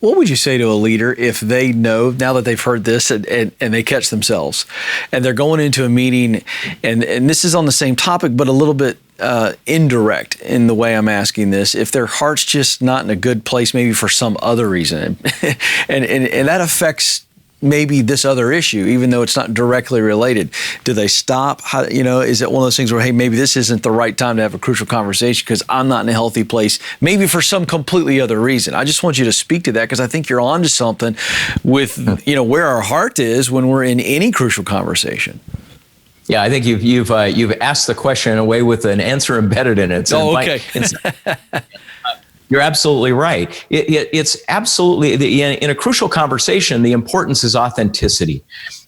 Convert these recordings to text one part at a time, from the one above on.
What would you say to a leader if they know, now that they've heard this and they catch themselves and they're going into a meeting and this is on the same topic, but a little bit indirect in the way I'm asking this, if their heart's just not in a good place, maybe for some other reason, and that affects maybe this other issue, even though it's not directly related. Do they stop? How, is it one of those things where, hey, maybe this isn't the right time to have a crucial conversation because I'm not in a healthy place, maybe for some completely other reason? I just want you to speak to that because I think you're onto something with, where our heart is when we're in any crucial conversation. Yeah, I think you've asked the question in a way with an answer embedded in it. So okay. You're absolutely right. It's absolutely, in a crucial conversation, the importance is authenticity.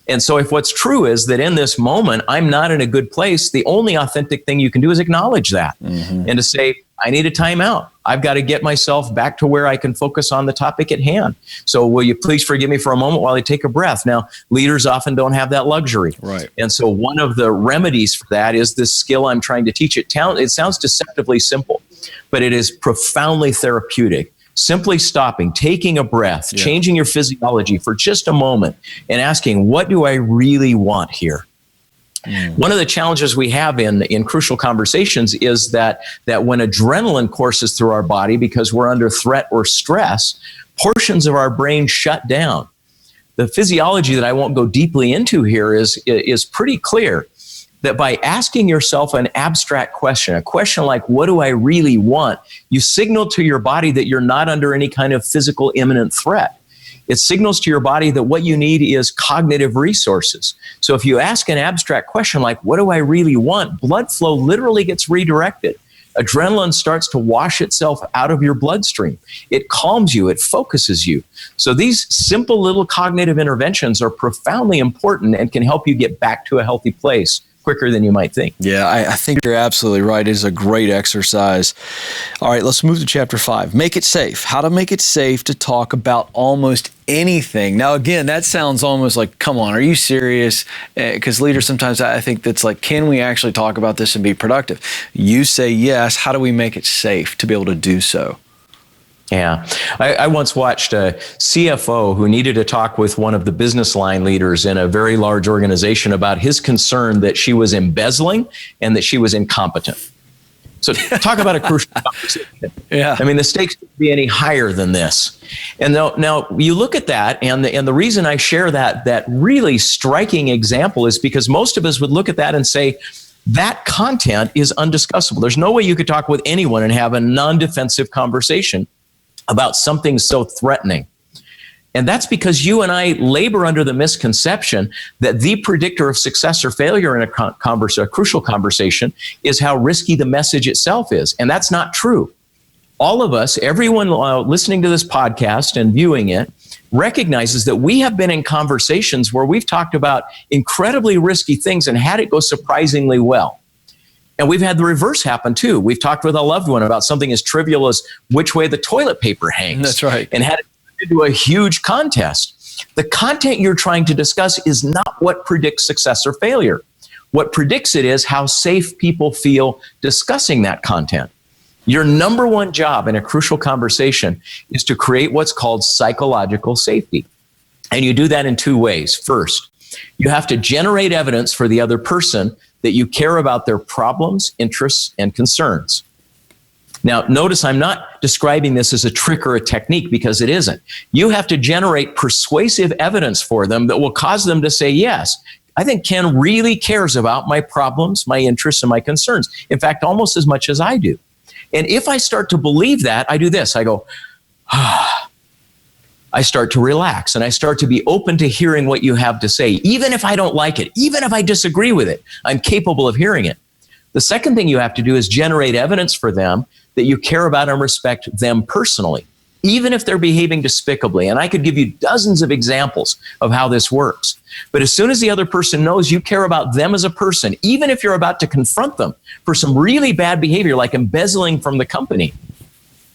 And so if what's true is that in this moment, I'm not in a good place, the only authentic thing you can do is acknowledge that and to say, I need a timeout. I've got to get myself back to where I can focus on the topic at hand. So will you please forgive me for a moment while I take a breath? Now, leaders often don't have that luxury. Right. And so one of the remedies for that is this skill I'm trying to teach. It sounds deceptively simple, but it is profoundly therapeutic. Simply stopping, taking a breath, changing your physiology for just a moment and asking, what do I really want here? One of the challenges we have in crucial conversations is that when adrenaline courses through our body because we're under threat or stress, portions of our brain shut down. The physiology that I won't go deeply into here is pretty clear. That by asking yourself an abstract question, a question like, what do I really want? You signal to your body that you're not under any kind of physical imminent threat. It signals to your body that what you need is cognitive resources. So if you ask an abstract question like, what do I really want? Blood flow literally gets redirected. Adrenaline starts to wash itself out of your bloodstream. It calms you, it focuses you. So these simple little cognitive interventions are profoundly important and can help you get back to a healthy place quicker than you might think. Yeah, I think you're absolutely right. It is a great exercise. All right, let's move to chapter 5. Make it safe. How to make it safe to talk about almost anything. Now, again, that sounds almost like, come on, are you serious? Because leaders, sometimes I think that's like, can we actually talk about this and be productive? You say yes. How do we make it safe to be able to do so? Yeah. I once watched a CFO who needed to talk with one of the business line leaders in a very large organization about his concern that she was embezzling and that she was incompetent. So talk about a crucial conversation. Yeah. I mean, the stakes couldn't be any higher than this. And now you look at that, and the reason I share that really striking example is because most of us would look at that and say, that content is undiscussable. There's no way you could talk with anyone and have a non-defensive conversation about something so threatening. And that's because you and I labor under the misconception that the predictor of success or failure in a crucial conversation is how risky the message itself is. And that's not true. All of us, everyone listening to this podcast and viewing it, recognizes that we have been in conversations where we've talked about incredibly risky things and had it go surprisingly well. And we've had the reverse happen too. We've talked with a loved one about something as trivial as which way the toilet paper hangs. That's right. And had it into a huge contest. The content you're trying to discuss is not what predicts success or failure. What predicts it is how safe people feel discussing that content. Your number one job in a crucial conversation is to create what's called psychological safety. And you do that in two ways. First, you have to generate evidence for the other person that you care about their problems, interests, and concerns. Now, notice I'm not describing this as a trick or a technique because it isn't. You have to generate persuasive evidence for them that will cause them to say, yes, I think Ken really cares about my problems, my interests, and my concerns. In fact, almost as much as I do. And if I start to believe that, I do this. I go, I start to relax and I start to be open to hearing what you have to say. Even if I don't like it, even if I disagree with it, I'm capable of hearing it. The second thing you have to do is generate evidence for them that you care about and respect them personally, even if they're behaving despicably. And I could give you dozens of examples of how this works. But as soon as the other person knows you care about them as a person, even if you're about to confront them for some really bad behavior like embezzling from the company,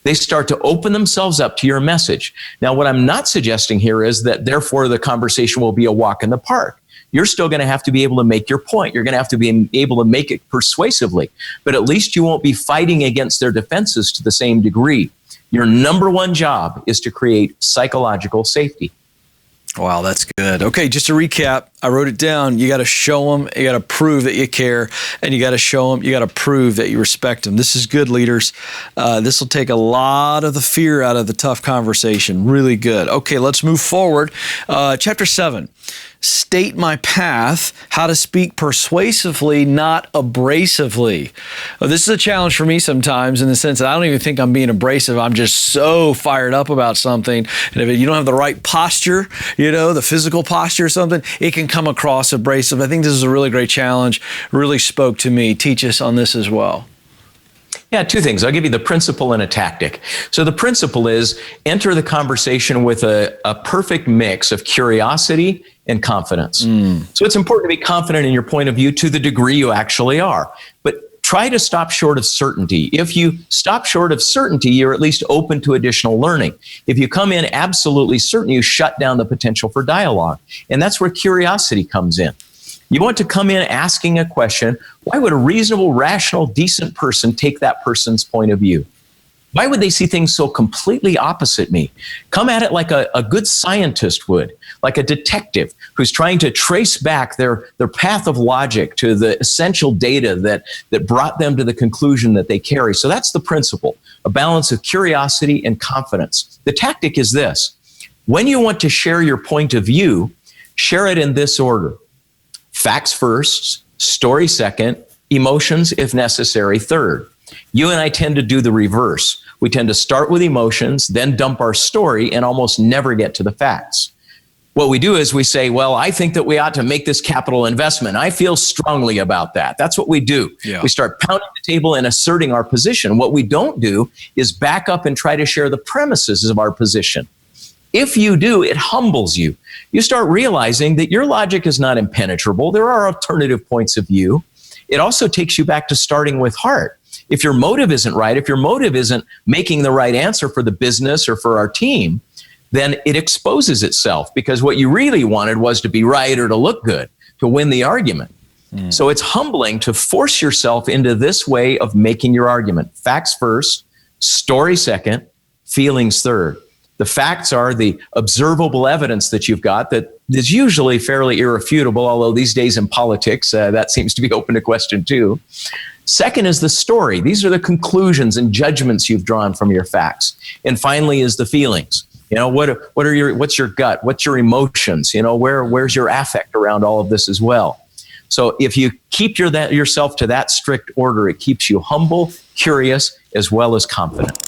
they start to open themselves up to your message. Now, what I'm not suggesting here is that therefore the conversation will be a walk in the park. You're still going to have to be able to make your point. You're going to have to be able to make it persuasively, but at least you won't be fighting against their defenses to the same degree. Your number one job is to create psychological safety. Wow, that's good. Okay, just to recap, I wrote it down. You got to show them, you got to prove that you care, and you got to show them, you got to prove that you respect them. This is good, leaders. This will take a lot of the fear out of the tough conversation. Really good. Okay, let's move forward. Chapter 7. State my path, how to speak persuasively, not abrasively. Well, this is a challenge for me sometimes in the sense that I don't even think I'm being abrasive. I'm just so fired up about something. And if you don't have the right posture, the physical posture or something, it can come across abrasive. I think this is a really great challenge. Really spoke to me. Teach us on this as well. Yeah, two things. I'll give you the principle and a tactic. So the principle is enter the conversation with a perfect mix of curiosity and confidence. So it's important to be confident in your point of view to the degree you actually are. But try to stop short of certainty. If you stop short of certainty, you're at least open to additional learning. If you come in absolutely certain, you shut down the potential for dialogue. And that's where curiosity comes in. You want to come in asking a question, why would a reasonable, rational, decent person take that person's point of view? Why would they see things so completely opposite me? Come at it like a good scientist would, like a detective who's trying to trace back their path of logic to the essential data that brought them to the conclusion that they carry. So that's the principle, a balance of curiosity and confidence. The tactic is this. When you want to share your point of view, share it in this order. Facts first, story second, emotions, if necessary, third. You and I tend to do the reverse. We tend to start with emotions, then dump our story, and almost never get to the facts. What we do is we say, well, I think that we ought to make this capital investment. I feel strongly about that. That's what we do. Yeah. We start pounding the table and asserting our position. What we don't do is back up and try to share the premises of our position. If you do, it humbles you. You start realizing that your logic is not impenetrable. There are alternative points of view. It also takes you back to starting with heart. If your motive isn't right, if your motive isn't making the right answer for the business or for our team, then it exposes itself because what you really wanted was to be right or to look good, to win the argument. So it's humbling to force yourself into this way of making your argument. Facts first, story second, feelings third. The facts are the observable evidence that you've got that is usually fairly irrefutable, although these days in politics, that seems to be open to question too. Second is the story. These are the conclusions and judgments you've drawn from your facts. And finally is the feelings. What's your gut? What's your emotions? Where's your affect around all of this as well? So if you keep yourself to that strict order, it keeps you humble, curious, as well as confident.